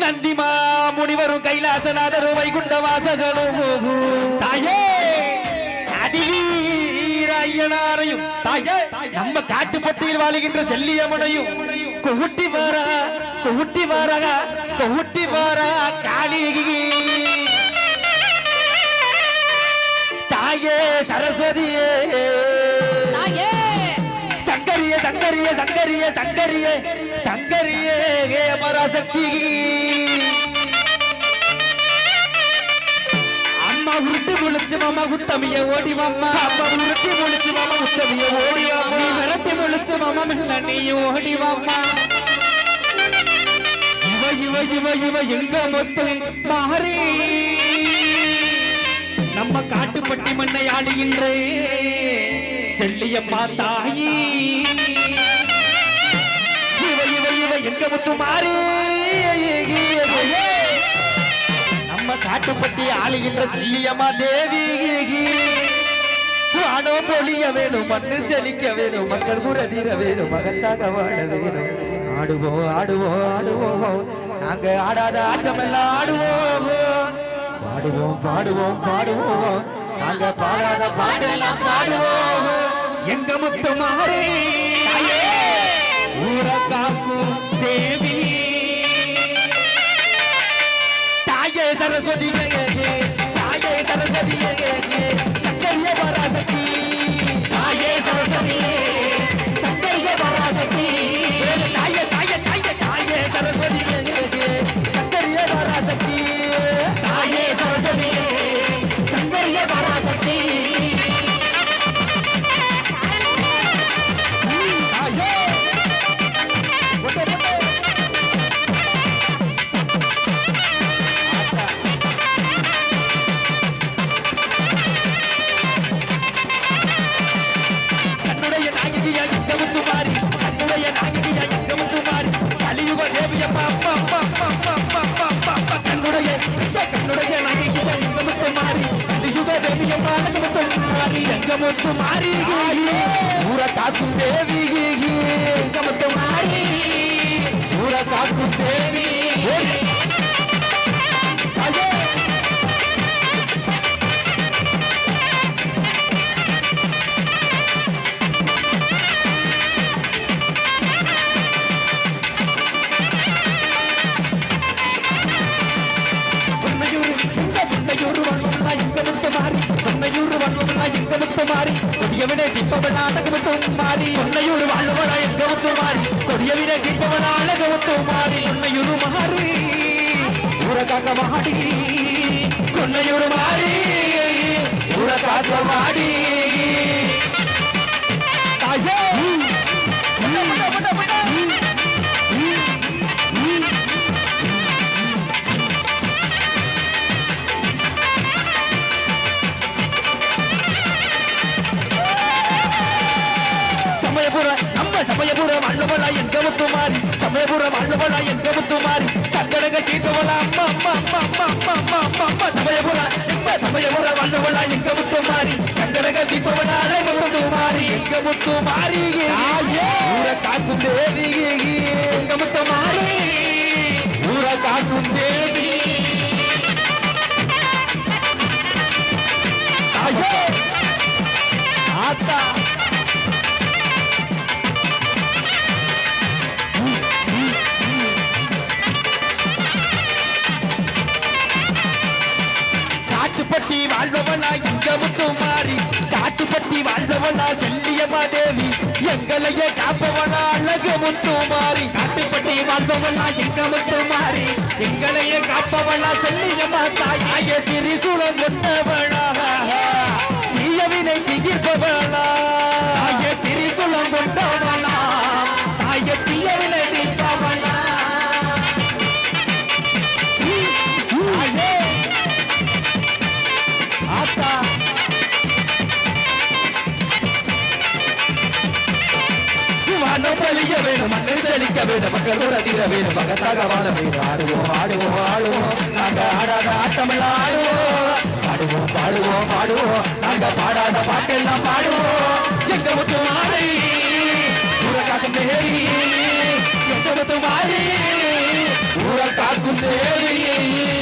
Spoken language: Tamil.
நந்திமா முனிவரும் கைலாசநாதரும் வைகுண்ட வாசகனும் தாயே அதிவீர ஐயனாரையும் தாயே நம்ம காட்டுப்பட்டியில் வாழுகின்ற செல்லியம்மனையும் கூட்டி வாரா காளிகி தாயே சரஸ்வதியே தாயே சங்கரியே சங்கரியே சங்கரியே சங்கரியே சங்கரியே ஹே பராசக்தி அம்மா உருட்டி முழிச்சு மாமா உத்தமிய ஓடி மாமா அம்மா உருட்டி முழிச்சு மாமா உத்தமிய ஓடி மாமா நீ விரட்டி முழிச்சு மாமா மின்ன நீ ஓடி மாமா இவ எங்க மொத்தம் மாறி நம்ம காட்டுப்பட்டி மண்ணை ஆளுகின்ற செல்லியம்மா தாயி இவ எங்க முத்து மாறி நம்ம காட்டுப்பட்டி ஆளுகின்ற செல்லியம்மா தேவி ஆடோ பொழிய வேணும் மண்ணு செழிக்க வேணும் மக்கள் குரதீர வேணும் மகத்தாக வாழ வேணும் ஆடுவோம் ஆடுவோம் ஆடுவோம் நாங்க ஆடாத ஆட்டமெல்லாம் ஆடுவோம் பாடுவோம் பாடுவோம் பாடுவோம் நாங்க பாடாத பாட்டெல்லாம் பாடுவோம் எங்க முத்து மாறி ஊர காக்கும் தேவி தாயே சரஸ்வதி தாயே சரஸ்வதி சங்கரிய பராசக்தி தாயே சரஸ்வதி சங்கரிய பராசக்தி தாயே தாயே தாயே தாயே சரஸ்வதி சங்கரிய பராசக்தி தாயே சரஸ்வதி சங்கரிய பராசக்தி முத்து மாறி ஊர காக்கும் தேவி முத்து மாறி ஊர காக்கும் தேவி கொடியவினை தீப்பவனா அழகமுத்தும் மாறி உன்னையூர் வாழ்வனா எங்கமுத்தும் மாறி கொடியவினை தீப்பவனா அழகமுத்தும் மாறி உன்னையூர் மாறி ஊரக்காக்க மாடி கொன்னையூர் மாறி ஊரக்காக்க மாடி தாயே சமயபுரம் அண்ணவளா எங்க முத்து மாறி சமயபுரம் அண்ணவளா எங்க முத்து மாறி சங்கடங்க தீர்ப்பவளா அம்மா அம்மா அம்மா அம்மா அம்மா அம்மா அம்மா அம்மா சமயபுரம் அண்ணவளா எங்க முத்து மாறி சங்கடங்க தீர்ப்பவளா அழக முத்து மாறி எங்க முத்து மாறி ஊர காக்கும் தேவி எங்க முத்து மாறி ஊர காக்கும் தேவி ஆத்தா காட்டுப்பட்டி வாழ்பவனா எங்க முத்து மாறி காட்டுப்பட்டி வாழ்பவனா செல்லியம்மா தேவி எங்களையே காப்பவனா அழகு முத்து மாறி காட்டுப்பட்டி வாழ்பவனா எங்க முத்து மாறி எங்களையே காப்பவனா செல்லியம்மா தாயே திரிசூலம் கொண்டவனா தீயவினை தீர்ப்பவனா தாயே திரிசூலம் கொண்டவனா தாயே தீயவினை தீர்ப்பவனா பலிய வேணும் மண்ணை செழிக்க வேணும் மக்கள் உறதிர வேணும் மகத்தாக வாழ வேணும் ஆடுவோம் ஆடுவோம் ஆடுவோம் நாங்க ஆடாத ஆட்டமெல்லாம் ஆடுவோம் பாடுவோம் பாடுவோம் பாடுவோம் நாங்க பாடாத பாட்டெல்லாம் பாடுவோம் எங்க முத்து மாறி ஊர காக்கும் தேவி எங்க முத்து மாறி ஊர காக்கும் யாருக்கும் தேவையே